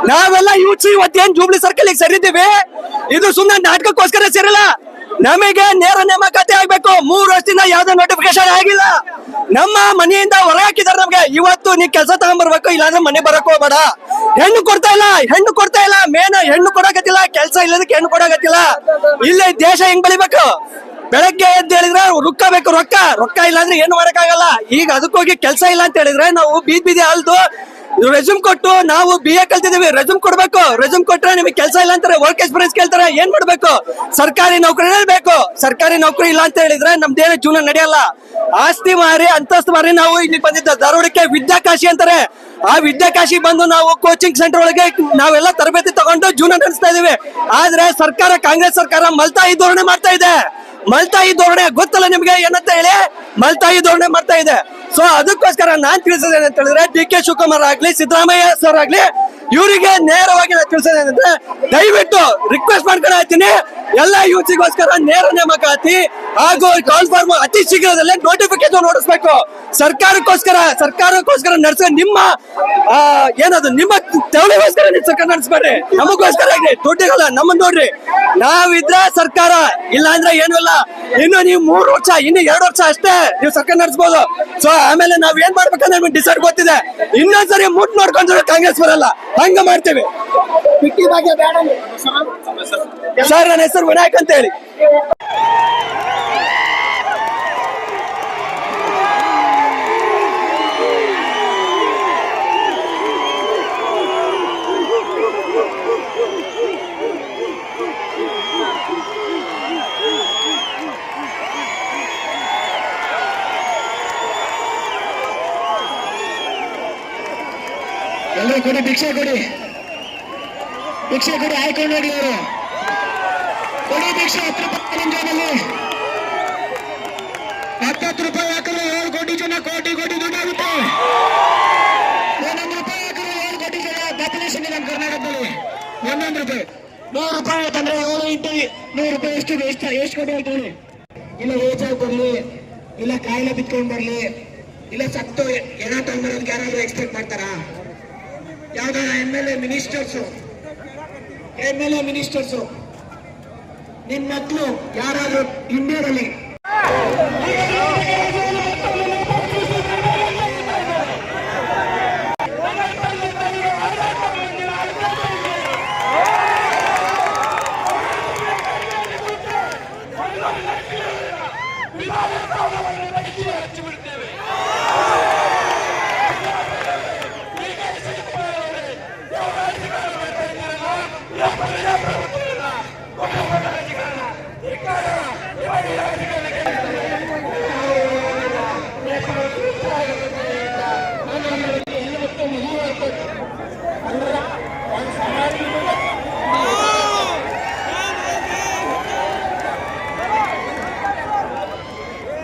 ನಾವೆಲ್ಲ youths ಇವತ್ತೇನ್ jubilee circle ಸೇರಿದ್ದೀವಿ, ಇದು ಸುಮ್ಮನೆ ನಾಟಕಕ್ಕೋಸ್ಕರ ಸೇರಿಲ್ಲ. ನಮಗೆ ನೇರ ನೇಮಕಾತಿ ಆಗ್ಬೇಕು. 3 ವರ್ಷದಿಂದ ಯಾವ್ದೋ ನೋಟಿಫಿಕೇಶನ್ ಆಗಿಲ್ಲ. ನಮ್ಮ ಮನೆಯಿಂದ ಹೊರ ಹಾಕಿದಾರೆ ನಮ್ಗೆ. ಇವತ್ತು ನೀ ಕೆಲಸ ತಗೊಂಡ್ಬರ್ಬೇಕು, ಇಲ್ಲಾಂದ್ರೆ ಮನೆ ಬರಕ್ ಹೋಗ್ಬೇಡ. ಹೆಣ್ಣು ಕೊಡ್ತಾ ಇಲ್ಲ. ಮೇನ್ ಹೆಣ್ಣು ಕೊಡಕತ್ತಿಲ್ಲ. ಕೆಲಸ ಇಲ್ಲದಕ್ಕೆ ಹೆಣ್ಣು ಕೊಡಕತ್ತಿಲ್ಲ. ಇಲ್ಲಿ ದೇಶ ಹೆಂಗ್ ಬೆಳಿಬೇಕು? ಬೆಳಗ್ಗೆ ಎದ್ದು ಹೇಳಿದ್ರೆ ರೊಕ್ಕ ಬೇಕು, ರೊಕ್ಕ ಇಲ್ಲ ಅಂದ್ರೆ ಏನು ಮಾಡಕ್ಕಾಗಲ್ಲ. ಈಗ ಅದಕ್ಕೋಗಿ ಕೆಲಸ ಇಲ್ಲ ಅಂತ ಹೇಳಿದ್ರೆ ನಾವು ಬೀದಿ ಅಲ್ದು ರೆಸ್ಯೂಮ್ ಕೊಟ್ಟು ನಾವು BA ಕಲ್ತಿದೀವಿ, ರೆಸ್ಯೂಮ್ ಕೊಡ್ಬೇಕು. ರೆಸ್ಯೂಮ್ ಕೊಟ್ರೆ ನಿಮಗೆ ಕೆಲಸ ಇಲ್ಲ ಅಂತಾರೆ, ವರ್ಕ್ ಎಕ್ಸ್ಪೀರಿಯನ್ಸ್ ಕೇಳ್ತಾರೆ. ಏನ್ ಮಾಡ್ಬೇಕು? ಸರ್ಕಾರಿ ನೌಕರಿ ಬೇಕು. ಸರ್ಕಾರಿ ನೌಕರಿ ಇಲ್ಲ ಅಂತ ಹೇಳಿದ್ರೆ ನಮ್ದೇನು ಜೀವನ ನಡೆಯಲ್ಲ. ಆಸ್ತಿ ಮಾರಿ ಅಂತಸ್ತು ಮಾರಿ ನಾವು ಇಲ್ಲಿ ಬಂದಿದ್ದ ಧಾರವಾಡಕ್ಕೆ ವಿದ್ಯಾಕಾಶಿ ಅಂತಾರೆ. ಆ ವಿದ್ಯಾಕಾಶಿ ಬಂದು ನಾವು ಕೋಚಿಂಗ್ ಸೆಂಟರ್ ಒಳಗೆ ನಾವೆಲ್ಲ ತರಬೇತಿ ತಗೊಂಡು ಜೀವನ ನಡೆಸ್ತಾ ಇದೀವಿ. ಆದ್ರೆ ಸರ್ಕಾರ, ಕಾಂಗ್ರೆಸ್ ಸರ್ಕಾರ ಮಲ್ತಾಯಿ ಧೋರಣೆ ಮಾಡ್ತಾ ಇದೆ. ಮಲ್ತಾಯಿ ಧೋರಣೆ ಗೊತ್ತಲ್ಲ ನಿಮ್ಗೆ ಏನಂತ ಹೇಳಿ? ಮಲ್ತಾಯಿ ಧೋರಣೆ ಮಾಡ್ತಾ ಇದೆ. ಸೊ ಅದಕ್ಕೋಸ್ಕರ ನಾನ್ ತಿಳಿಸೋದೇನೆ ಅಂತ ಹೇಳಿದ್ರೆ, DK ಶಿವಕುಮಾರ್ ಆಗ್ಲಿ, ಸಿದ್ದರಾಮಯ್ಯ ಸರ್ ಆಗ್ಲಿ, ಇವರಿಗೆ ನೇರವಾಗಿ ನಾನು ತಿಳಿಸೋದೇನಂದ್ರೆ, ದಯವಿಟ್ಟು ರಿಕ್ವೆಸ್ಟ್ ಮಾಡ್ಕೊಂಡು ಹೇಳ್ತೀನಿ, ಎಲ್ಲ ಯೂತ್ಸಿಗೋಸ್ಕರ ನೇರ ನೇಮಕಾತಿ ಹಾಗೂ ಕಾನ್ಫರ್ಮ್ ಅತಿ ಶೀಘ್ರದಲ್ಲೇ ನೋಟಿಫಿಕೇಶನ್ ಹೊರಡಿಸ್ಬೇಕು. ಸರ್ಕಾರಕ್ಕೋಸ್ಕರ ನಡೆಸೋ ನಿಮ್ಮ ಏನದು ನಿಮ್ಮ ತೆವಳಿಗೋಸ್ಕರ ಸರ್ಕಾರ ನಡೆಸ್ಬೇಡ್ರಿ, ನಮಗೋಸ್ಕರ ಆಗ್ಲಿ. ದುಡ್ಡಿಗಲ್ಲ, ನಮ್ಮನ್ನ ನೋಡ್ರಿ. ನಾವಿದ್ರೆ ಸರ್ಕಾರ, ಇಲ್ಲ ಅಂದ್ರೆ ಏನೂ ಇಲ್ಲ. ಇನ್ನು ನೀವು 3 ವರ್ಷ, ಇನ್ನು 2 ವರ್ಷ ಅಷ್ಟೇ ನೀವು ಸರ್ಕಾರ ನಡೆಸಬಹುದು. ಸೊ ಆಮೇಲೆ ನಾವ್ ಏನ್ ಮಾಡ್ಬೇಕಂದ್ರೆ ನಿಮ್ಗೆ ಡಿಸೈಡ್ ಗೊತ್ತಿದೆ. ಇನ್ನೊಂದ್ಸರಿ ಮುಟ್ ನೋಡ್ಕೊಂಡ್ರೆ ಕಾಂಗ್ರೆಸ್ ಬರಲ್ಲ, ಹಂಗ ಮಾಡ್ತೇವೆ. ಸರ್, ನನ್ನ ಹೆಸರು ವಿನಾಯಕ್ ಅಂತ ಹೇಳಿ. ಎಲ್ಲರೂ ಕೊಡಿ, ಭಿಕ್ಷೆ ಕೊಡಿ, ಆಯ್ಕೊಂಡು ಹೋಗಿ ಅವರು ಕೊಡಿ ಭಿಕ್ಷೆ. 10 ರೂಪಾಯಿ ನಿಂಜಾನಲ್ಲಿ 10 ರೂಪಾಯಿ ಹಾಕಿದ್ರೆ 7 ಕೋಟಿ ಜನ ಕೋಟಿ ದುಡ್ಡು ಆಗುತ್ತೆ. 1 ರೂಪಾಯಿ ಹಾಕಿದ್ರೆ 7 ಕೋಟಿ ಜನ ಪಾಪ್ಯುಲೇಷನ್ ಇದೆ ನಮ್ಮ ಕರ್ನಾಟಕದಲ್ಲಿ. 1 ರೂಪಾಯಿ 100 ರೂಪಾಯಿ ಆಯ್ತಂದ್ರೆ 7 ಇಂಟು 100 ರೂಪಾಯಿ ಎಷ್ಟು ಕೋಟಿ ಆಯ್ತು? ಇಲ್ಲ ಏಜ್ ಆಗಿ ಬರ್ಲಿ, ಇಲ್ಲ ಕಾಯಿಲೆ ಬಿತ್ಕೊಂಡ್ ಬರ್ಲಿ, ಇಲ್ಲ ಸತ್ತು ಏನೋ ತಗೊಂಡ್ಬರೋದಕ್ಕೆ ಯಾರಾದ್ರೂ ಎಕ್ಸ್ಪೆಕ್ಟ್ ಮಾಡ್ತಾರಾ? ಯಾವ್ದಾರ MLA ಮಿನಿಸ್ಟರ್ಸು ನಿಮ್ ಮಕ್ಕಳು ಯಾರಾದ್ರೂ ಇಂಡಿಯಾದಲ್ಲಿ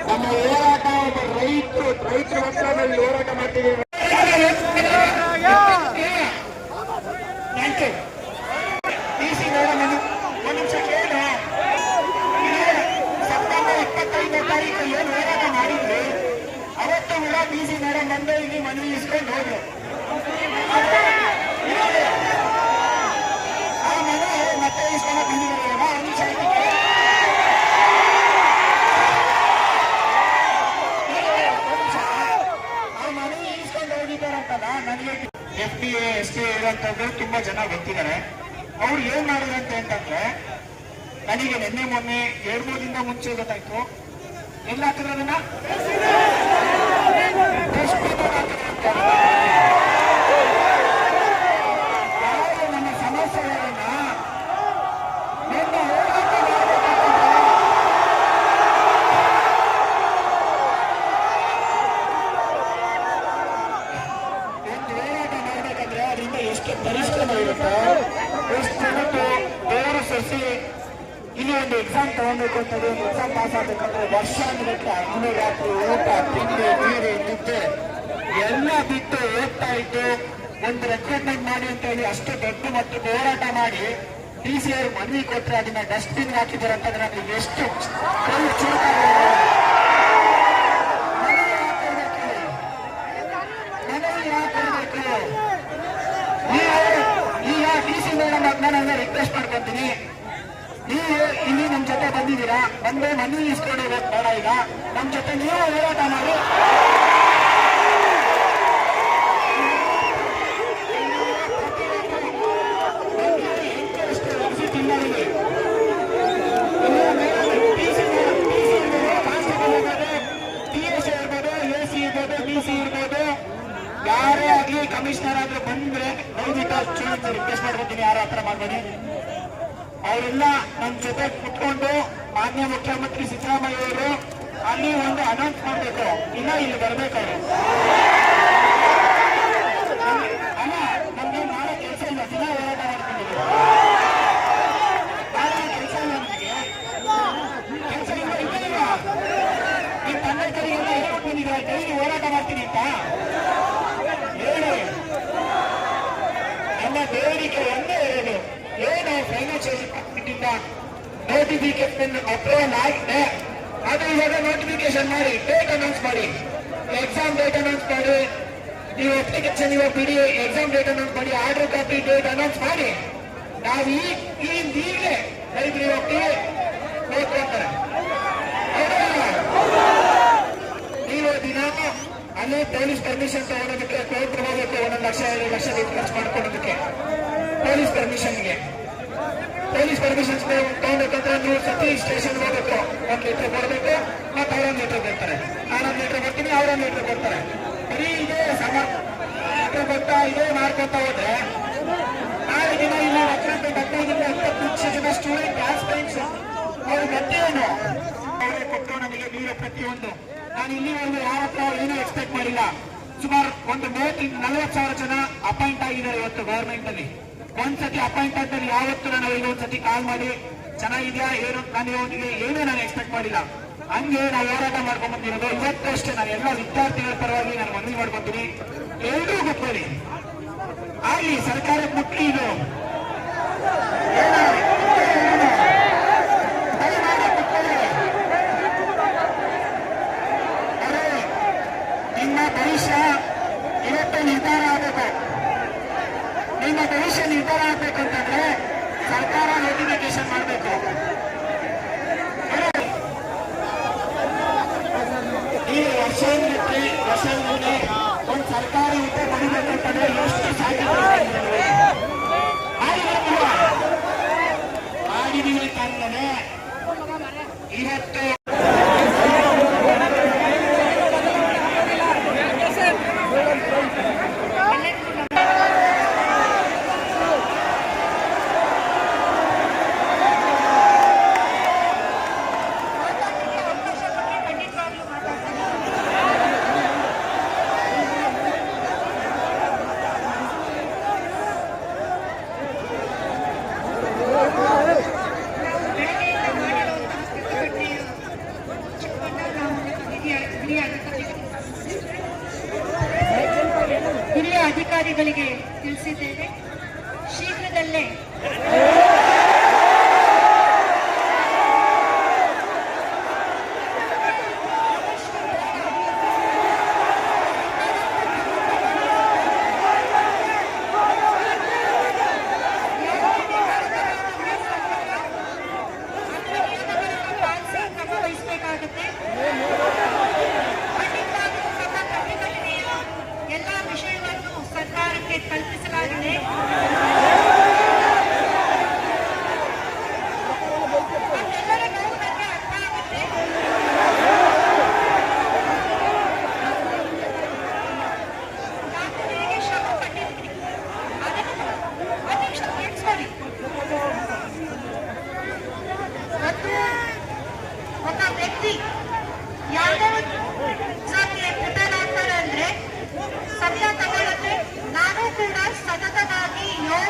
ನಮ್ಮ ಹೋರಾಟ ರೈತರ ಒತ್ತಡದಲ್ಲಿ ಹೋರಾಟ ಮಾಡ್ತಿದ್ದೀವಿ. ಸೆಪ್ಟೆಂಬರ್ 25ನೇ ತಾರೀಕು ಏನು ಹೋರಾಟ ಮಾಡಿದ್ವಿ, ಅವತ್ತು ಕೂಡ DC ಮೇಡಮ್ ಬಂದು ಇಲ್ಲಿ ಮನವಿ ಇಸ್ಕೊಂಡು ಹೋದ್ರು. ಆ ಮನೆ ಮತ್ತೆ ಇಸ್ಕೊಂಡು ಬಂದಿದ್ದಾರೆ. FTA STA ಇರೋಂಥದ್ದು ತುಂಬಾ ಜನ ಗೊತ್ತಿದ್ದಾರೆ. ಅವ್ರು ಏನ್ ಮಾಡಿದ್ರಂತೆ ಅಂತಂದ್ರೆ, ನನಗೆ ನಿನ್ನೆ ಮೊನ್ನೆ 2-3 ದಿನ ಮುಂಚೆ ಗೊತ್ತಾಯ್ತು. ಎಲ್ಲ ಹಾಕಿದ್ರೆ ಅದನ್ನ ನಮ್ಮ ಸಮಸ್ಯೆಗಳನ್ನ ಎಷ್ಟು ಪರಿಶ್ರಮ ಇರುತ್ತೆ, ಎಷ್ಟು ಜನಕ್ಕೆ ದೇವರು ಸಸಿ ಇಲ್ಲಿ ಒಂದು ಎಕ್ಸಾಮ್ ತಗೊಳ್ಬೇಕು ಅಂತಂದ್ರೆ, ಒಂದು ಎಕ್ಸಾಮ್ ಪಾಸ್ ಆಗ್ಬೇಕಂದ್ರೆ ವರ್ಷಾನುಗಟ್ಟಲೆ ಹಗಲು ರಾತ್ರಿ ಊಟ ತಿಂಡಿ ನೀರು ನಿದ್ದೆ ಎಲ್ಲ ಬಿಟ್ಟು ಓದ್ತಾ ಇದ್ದು ಒಂದು ರೆಕ್ರೂಟ್ಮೆಂಟ್ ಮಾಡಿ ಅಂತ ಹೇಳಿ ಅಷ್ಟು ದೊಡ್ಡ ಮಟ್ಟದ ಹೋರಾಟ ಮಾಡಿ DC ಅವರು ಮನವಿ ಕೊಟ್ಟರೆ ಅದನ್ನ ಡಸ್ಟ್ಬಿನ್ ಹಾಕಿದ್ದಾರೆ ಅಂತಂದ್ರೆ ನಮಗೆ ಎಷ್ಟು ಕೈ ಈ ಮೇಡಮ್ ನಾನು ರಿಕ್ವೆಸ್ಟ್ ಮಾಡ್ಕೊಂತೀನಿ, ನೀವು ಇಲ್ಲಿ ನಮ್ ಜೊತೆ ಬಂದಿದ್ದೀರಾ, ಬಂದು ಮನೆ ಇಸ್ಕೊಂಡು ಹೋಗೋದು ಬೇಡ. ಈಗ ನಮ್ ಜೊತೆ ನೀವು ಹೋರಾಟ ಮಾಡಿ. ಯಾರೇ ಆಗ್ಲಿ ಕಮಿಷನರ್ ಆದ್ರೆ ಬಂದ್ರೆ ದಯವಿಟ್ಟು ರಿಕ್ವೆಸ್ಟ್ ಮಾಡ್ಕೊತೀನಿ, ಯಾರು ಹತ್ರ ಮಾಡ್ಬೇಡಿ. ಅವರೆಲ್ಲ ನಮ್ಮ ಜೊತೆ ಕುತ್ಕೊಂಡು ಮಾನ್ಯ ಮುಖ್ಯಮಂತ್ರಿ ಸಿದ್ದರಾಮಯ್ಯ ಅವರು ಅಲ್ಲಿ ಒಂದು ಅನೌನ್ಸ್ ಮಾಡಬೇಕು, ಇಲ್ಲ ಇಲ್ಲಿ ಬರ್ಬೇಕು ಅವರು. ಅಲ್ಲ, ನಮ್ಗೆ ಮಾಡೋ ಕೆಲಸ ಇಲ್ಲ, ದಿನ ಹೋರಾಟ ಮಾಡ್ಕೊಂಡಿದ್ದೀವಿ. ಮಾಡೋ ಕೆಲಸ ಇಲ್ಲ, ನಮಗೆ ಕೆಲಸ ಇಲ್ಲ. ಈ ಕನ್ನಡಿಗರಿಗೆಲ್ಲ ಹೇಳ್ಕೊಂಡು ಬಂದಿದ್ದೀರಾ ಡೈಲಿ ಹೋರಾಟ ಮಾಡ್ತೀನಿ ಅಂತ ಹೇಳಿ. ನಮ್ಮ ಬೇಡಿಕೆ ಒಂದೇ ಇರೋದು, ಏನು ಫೈನಾನ್ಷಿಯಲ್ ಡಿಪಾರ್ಟ್ಮೆಂಟ್ ನೋಟಿಫಿಕೇಶನ್ ಅಪ್ರೂವಲ್ ಆಗಿದೆ, ಅದು ಇವಾಗ ನೋಟಿಫಿಕೇಶನ್ ಮಾಡಿ ಡೇಟ್ ಅನೌನ್ಸ್ ಮಾಡಿ, ಎಕ್ಸಾಮ್ ಡೇಟ್ ಅನೌನ್ಸ್ ಮಾಡಿ, ನೀವು ಅಪ್ಲಿಕೇಶನ್ ಇವಾಗ ಬಿಡಿ, ಎಕ್ಸಾಮ್ ಡೇಟ್ ಅನೌನ್ಸ್ ಮಾಡಿ, ಆರ್ಡರ್ ಕಾಪಿ ಡೇಟ್ ಅನೌನ್ಸ್ ಮಾಡಿ. ನಾವು ಈಗಲೇ ಲೈಬ್ರರಿ ಹೋಗಿ ಓದ್ಕೊಳ್ತಾರೆ. ನೀವು ದಿನ ಅಲ್ಲಿ ಪೊಲೀಸ್ ಪರ್ಮಿಷನ್ ತಗೊಳೋದಕ್ಕೆ ಕೋರ್ಟ್ ಹೋಗಬೇಕು, 1 ಲಕ್ಷ 2 ಲಕ್ಷ ಖರ್ಚು ಮಾಡ್ಕೊಳ್ಳೋದಕ್ಕೆ ಪೊಲೀಸ್ ಪರ್ಮಿಷನ್ಗೆ. ಪೊಲೀಸ್ ಪರ್ಮಿಷನ್ ತಗೊಂಡ್ಬೇಕಂದ್ರೆ 100 ಸತಿ ಸ್ಟೇಷನ್ ಹೋಗ್ಬೇಕು, 1 ಲೀಟರ್ ಕೊಡಬೇಕು, ಮತ್ತೆ 1 ಲೀಟರ್ ಕೊಡ್ತಾರೆ. 1 ಲೀಟರ್ ಕೊಡ್ತೀನಿ, 1 ಲೀಟರ್ ಕೊಡ್ತಾರೆ. ಬರೀ ಇದೇ ಲೀಟರ್ ಕೊಡ್ತಾ ಇದೇ ಮಾಡ್ಕೊತಾ ಹೋದ್ರೆ ನಾಳೆ ದಿನ ಇಲ್ಲಿ 15 ಲಕ್ಷ ಜನ ಸ್ಟೂಡೆಂಟ್ ಆಸ್ಪೈನ್ಸ್ ಅವ್ರ ಗತಿ ಏನು? ಅವರೇ ಕೊಟ್ಟು ನಮಗೆ ನೀರು ಪ್ರತಿಯೊಂದು. ನಾನು ಇಲ್ಲಿವರೆಗೂ ಯಾರ ಹತ್ರ ಏನೂ ಎಕ್ಸ್ಪೆಕ್ಟ್ ಮಾಡಿಲ್ಲ. ಸುಮಾರು ಒಂದು 40,000 ಜನ ಅಪಾಯಿಂಟ್ ಆಗಿದ್ದಾರೆ ಇವತ್ತು ಗವರ್ಮೆಂಟ್ ಅಲ್ಲಿ. ಒಂದ್ಸತಿ ಅಪಾಯಿಂಟ್ ಆದ್ಮೇಲೆ ಯಾವತ್ತು ನಾನು ಅವರಿಗೆ ಒಂದ್ಸತಿ ಕಾಲ್ ಮಾಡಿ ಚೆನ್ನಾಗಿದ್ಯಾ ಏನು, ನಾನು ಇವನಿಗೆ ಏನೂ ನಾನು ಎಕ್ಸ್ಪೆಕ್ಟ್ ಮಾಡಿಲ್ಲ. ಹಂಗೆ ನಾವು ಹೋರಾಟ ಮಾಡ್ಕೊಂಡ್ ಬಂದಿರೋದು. ಇವತ್ತು ಅಷ್ಟೇ ನಾನು ಎಲ್ಲ ವಿದ್ಯಾರ್ಥಿಗಳ ಪರವಾಗಿ ನಾನು ಮನವಿ ಮಾಡ್ಕೊತೀನಿ, ಎಲ್ಲರೂ ಗೊತ್ತೇಳಿ ಆಗ್ಲಿ, ಸರ್ಕಾರಕ್ಕೆ ಮುಟ್ಲಿ ಇದು. ನಿಮ್ಮ ಭವಿಷ್ಯ ಇವತ್ತು ನಿರ್ಧಾರ ಆಗಬೇಕು. ನಿಮ್ಮ ಭವಿಷ್ಯ ನಿರ್ಧಾರ ಆಗ್ಬೇಕಂತಂದ್ರೆ ಸರ್ಕಾರ ನೋಟಿಫಿಕೇಶನ್ ಮಾಡಬೇಕು. ಈ ವರ್ಷ ಒಂದು ಸರ್ಕಾರಿ ಹುದ್ದೆ ಪಡಿಬೇಕಂತಂದ್ರೆ ಎಷ್ಟು ಸಾಧ್ಯತೆ ಮಾಡಿದೀವಿ ತಂದರೆ ಇವತ್ತು ಹಿರಿಯ ಅಧಿಕಾರಿಗಳಿಗೆ ತಿಳಿಸಿದ್ದೇವೆ. ಶೀಘ್ರದಲ್ಲೇ ವಹಿಸಬೇಕಾಗುತ್ತೆ. ಎಲ್ಲ ವಿಷಯವನ್ನು ಸರ್ಕಾರಕ್ಕೆ ಕಲ್ಪಿಸಲಾಗಿದೆ. ಎಲ್ಲರ ನೋವು ನನಗೆ ಅರ್ಥ ಆಗುತ್ತೆ. ನಾನು ಹೇಗೆ ಶ್ರಮ ಪಟ್ಟಿದ್ದೀನಿ ಅದನ್ನು ಕೇಳಿಸ್ಕೊಳ್ಳಿ. ಒಬ್ಬ ವ್ಯಕ್ತಿ ಯಾವುದೇ ಎಕ್ಸಾಮ್ಗೆ ಪ್ರಿಪೇರ್ ಆಗ್ತಾರೆ ಅಂದ್ರೆ ಸಮಯ ತಗೊಳ್ಳುತ್ತೆ. ನಾನು ಕೂಡ ಸತತವಾಗಿ 7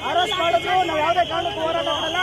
ಅರೆಸ್ಟ್ ಮಾಡಿದ್ರು ನಾವು ಯಾವುದೇ ಕಾರಣಕ್ಕೂ ಹೋರಾಟ ಮಾಡಲ್ಲ.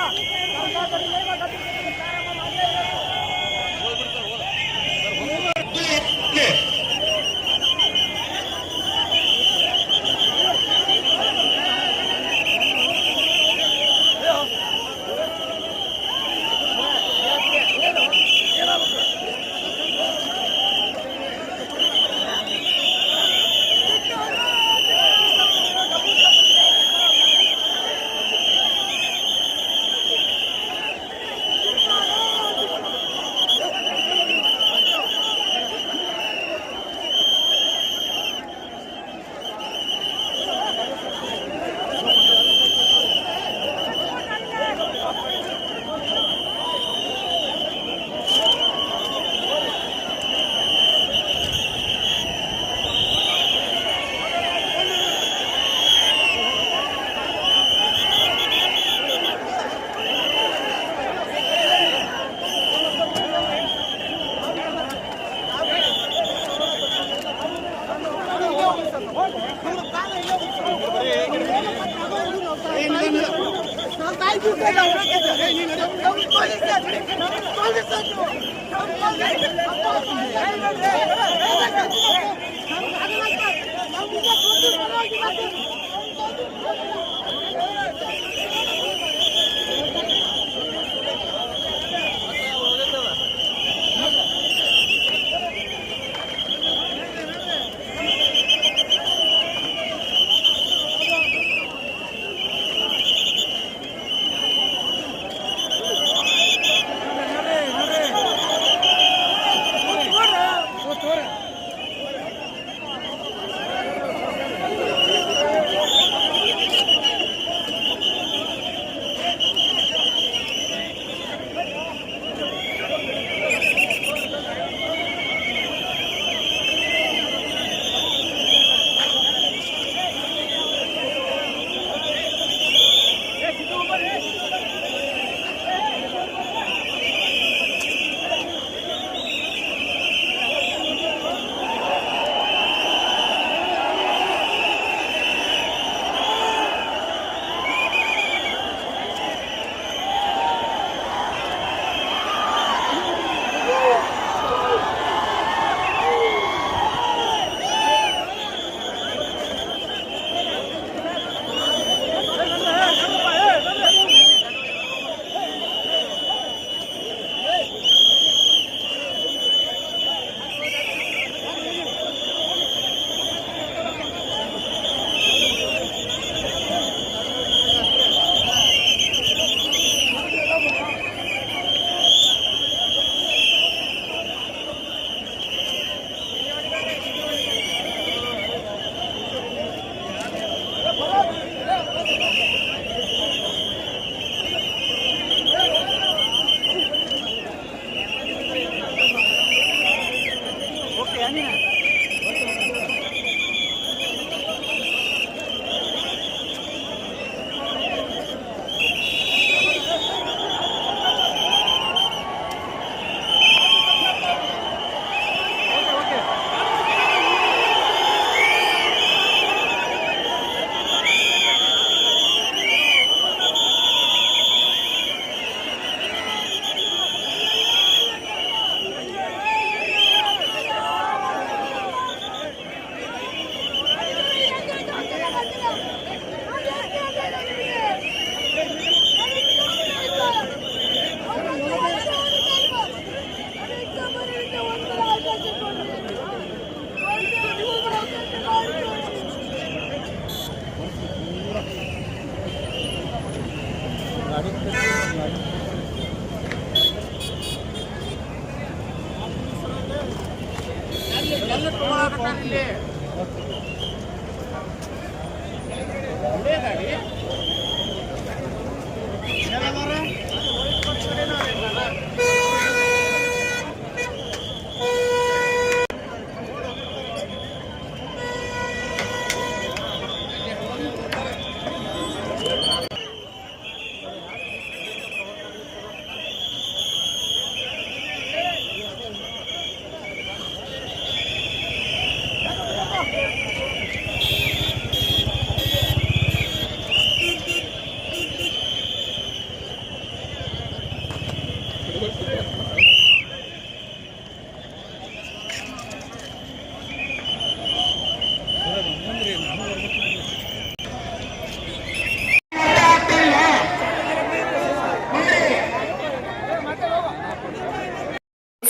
ಗಾಡಿ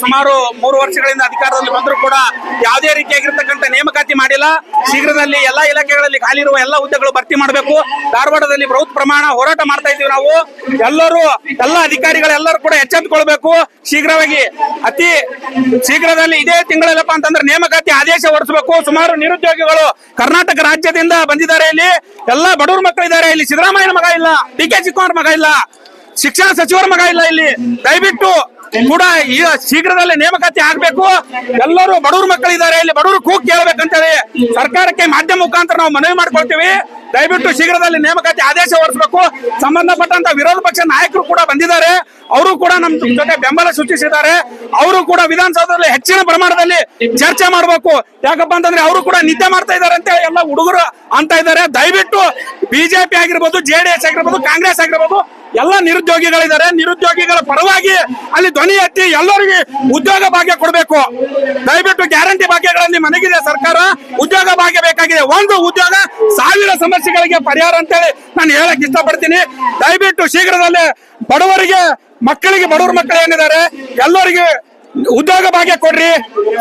ಸುಮಾರು 3 ವರ್ಷಗಳಿಂದ ಅಧಿಕಾರದಲ್ಲಿ ಬಂದರೂ ಕೂಡ ಯಾವುದೇ ರೀತಿಯಾಗಿರ್ತಕ್ಕಂಥ ನೇಮಕಾತಿ ಮಾಡಿಲ್ಲ. ಶೀಘ್ರದಲ್ಲಿ ಎಲ್ಲಾ ಇಲಾಖೆಗಳಲ್ಲಿ ಖಾಲಿ ಇರುವ ಎಲ್ಲಾ ಹುದ್ದೆಗಳು ಭರ್ತಿ ಮಾಡಬೇಕು. ಧಾರವಾಡದಲ್ಲಿ ಬೃಹತ್ ಪ್ರಮಾಣ ಹೋರಾಟ ಮಾಡ್ತಾ ಇದ್ದೀವಿ ನಾವು. ಎಲ್ಲ ಅಧಿಕಾರಿಗಳೆಲ್ಲರೂ ಕೂಡ ಎಚ್ಚೆತ್ತುಕೊಳ್ಬೇಕು. ಶೀಘ್ರವಾಗಿ ಅತಿ ಶೀಘ್ರದಲ್ಲಿ ಇದೇ ತಿಂಗಳಲ್ಲಪ್ಪ ಅಂತಂದ್ರೆ ನೇಮಕಾತಿ ಆದೇಶ ಹೊರಡಿಸಬೇಕು. ಸುಮಾರು ನಿರುದ್ಯೋಗಿಗಳು ಕರ್ನಾಟಕ ರಾಜ್ಯದಿಂದ ಬಂದಿದ್ದಾರೆ. ಇಲ್ಲಿ ಎಲ್ಲಾ ಬಡವ್ರ ಮಕ್ಕಳಿದ್ದಾರೆ. ಇಲ್ಲಿ ಸಿದ್ದರಾಮಯ್ಯನ ಮಗ ಇಲ್ಲ, ಡಿ ಕೆ ಶಿವಕುಮಾರ್ ಮಗ ಇಲ್ಲ, ಶಿಕ್ಷಣ ಸಚಿವರ ಮಗ ಇಲ್ಲ. ಇಲ್ಲಿ ದಯವಿಟ್ಟು ಕೂಡ ಈ ಶೀಘ್ರದಲ್ಲೇ ನೇಮಕಾತಿ ಆಗ್ಬೇಕು. ಎಲ್ಲರೂ ಬಡವ್ರ ಮಕ್ಕಳಿದ್ದಾರೆ. ಇಲ್ಲಿ ಬಡವರು ಕೂಗ್ ಕೇಳಬೇಕಂತೇಳಿ ಸರ್ಕಾರಕ್ಕೆ ಮಾಧ್ಯಮ ಮುಖಾಂತರ ನಾವು ಮನವಿ ಮಾಡ್ಕೊಳ್ತೀವಿ. ದಯವಿಟ್ಟು ಶೀಘ್ರದಲ್ಲಿ ನೇಮಕಾತಿ ಆದೇಶ ಹೊರಡಿಸಬೇಕು. ಸಂಬಂಧಪಟ್ಟಂತ ವಿರೋಧ ಪಕ್ಷ ನಾಯಕರು ಕೂಡ ಬಂದಿದ್ದಾರೆ. ಅವರು ಕೂಡ ನಮ್ಮ ಜೊತೆ ಬೆಂಬಲ ಸೂಚಿಸಿದ್ದಾರೆ. ಅವರು ಕೂಡ ವಿಧಾನಸೌಧದಲ್ಲಿ ಹೆಚ್ಚಿನ ಪ್ರಮಾಣದಲ್ಲಿ ಚರ್ಚೆ ಮಾಡಬೇಕು. ಯಾಕಪ್ಪ ಅಂತಂದ್ರೆ ಅವರು ಕೂಡ ನಿದ್ದೆ ಮಾಡ್ತಾ ಇದ್ದಾರೆ ಅಂತ ಹೇಳಿ ಎಲ್ಲ ಹುಡುಗರು ಅಂತ ಇದ್ದಾರೆ. ದಯವಿಟ್ಟು ಬಿಜೆಪಿ ಆಗಿರ್ಬೋದು, ಜೆಡಿಎಸ್ ಆಗಿರ್ಬೋದು, ಕಾಂಗ್ರೆಸ್ ಆಗಿರ್ಬೋದು, ಎಲ್ಲ ನಿರುದ್ಯೋಗಿಗಳಿದ್ದಾರೆ. ನಿರುದ್ಯೋಗಿಗಳ ಪರವಾಗಿ ಅಲ್ಲಿ ಧ್ವನಿ ಎತ್ತಿ ಎಲ್ಲರಿಗೆ ಉದ್ಯೋಗ ಭಾಗ್ಯ ಕೊಡಬೇಕು. ದಯವಿಟ್ಟು ಗ್ಯಾರಂಟಿ ಭಾಗ್ಯಗಳಲ್ಲಿ ಮನೆಗಿದೆ ಸರ್ಕಾರ. ಉದ್ಯೋಗ ಭಾಗ್ಯ ಬೇಕಾಗಿದೆ. ಒಂದು ಉದ್ಯೋಗ 1000 ಸಮಸ್ಯೆಗಳಿಗೆ ಪರಿಹಾರ ಅಂತೇಳಿ ನಾನು ಹೇಳಕ್ ಇಷ್ಟಪಡ್ತೀನಿ. ದಯವಿಟ್ಟು ಶೀಘ್ರದಲ್ಲೇ ಬಡವರಿಗೆ, ಮಕ್ಕಳಿಗೆ, ಬಡವರ ಮಕ್ಕಳು ಏನಿದ್ದಾರೆ ಎಲ್ಲರಿಗೆ ಉದ್ಯೋಗ ಭಾಗ್ಯ ಕೊಡ್ರಿ.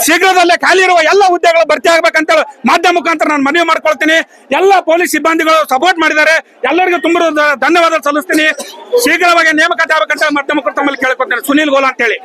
ಶೀಘ್ರದಲ್ಲೇ ಖಾಲಿ ಇರುವ ಎಲ್ಲ ಹುದ್ದೆಗಳು ಭರ್ತಿ ಆಗ್ಬೇಕಂತ ಮಾಧ್ಯಮ ಮುಖಾಂತರ ನಾನು ಮನವಿ ಮಾಡ್ಕೊಳ್ತೀನಿ. ಎಲ್ಲ ಪೊಲೀಸ್ ಸಿಬ್ಬಂದಿಗಳು ಸಪೋರ್ಟ್ ಮಾಡಿದ್ದಾರೆ. ಎಲ್ಲರಿಗೂ ತುಂಬ ಧನ್ಯವಾದ ಸಲ್ಲಿಸ್ತೀನಿ. ಶೀಘ್ರವಾಗಿ ನೇಮಕಾತಿ ಆಗ್ಬೇಕಂತ ಮಾಧ್ಯಮ ಮುಖಾಂತರ ತಮ್ಮಲ್ಲಿ ಕೇಳ್ಕೊಳ್ತೇನೆ. ಸುನೀಲ್ ಗೋಲಾ ಅಂತೇಳಿ.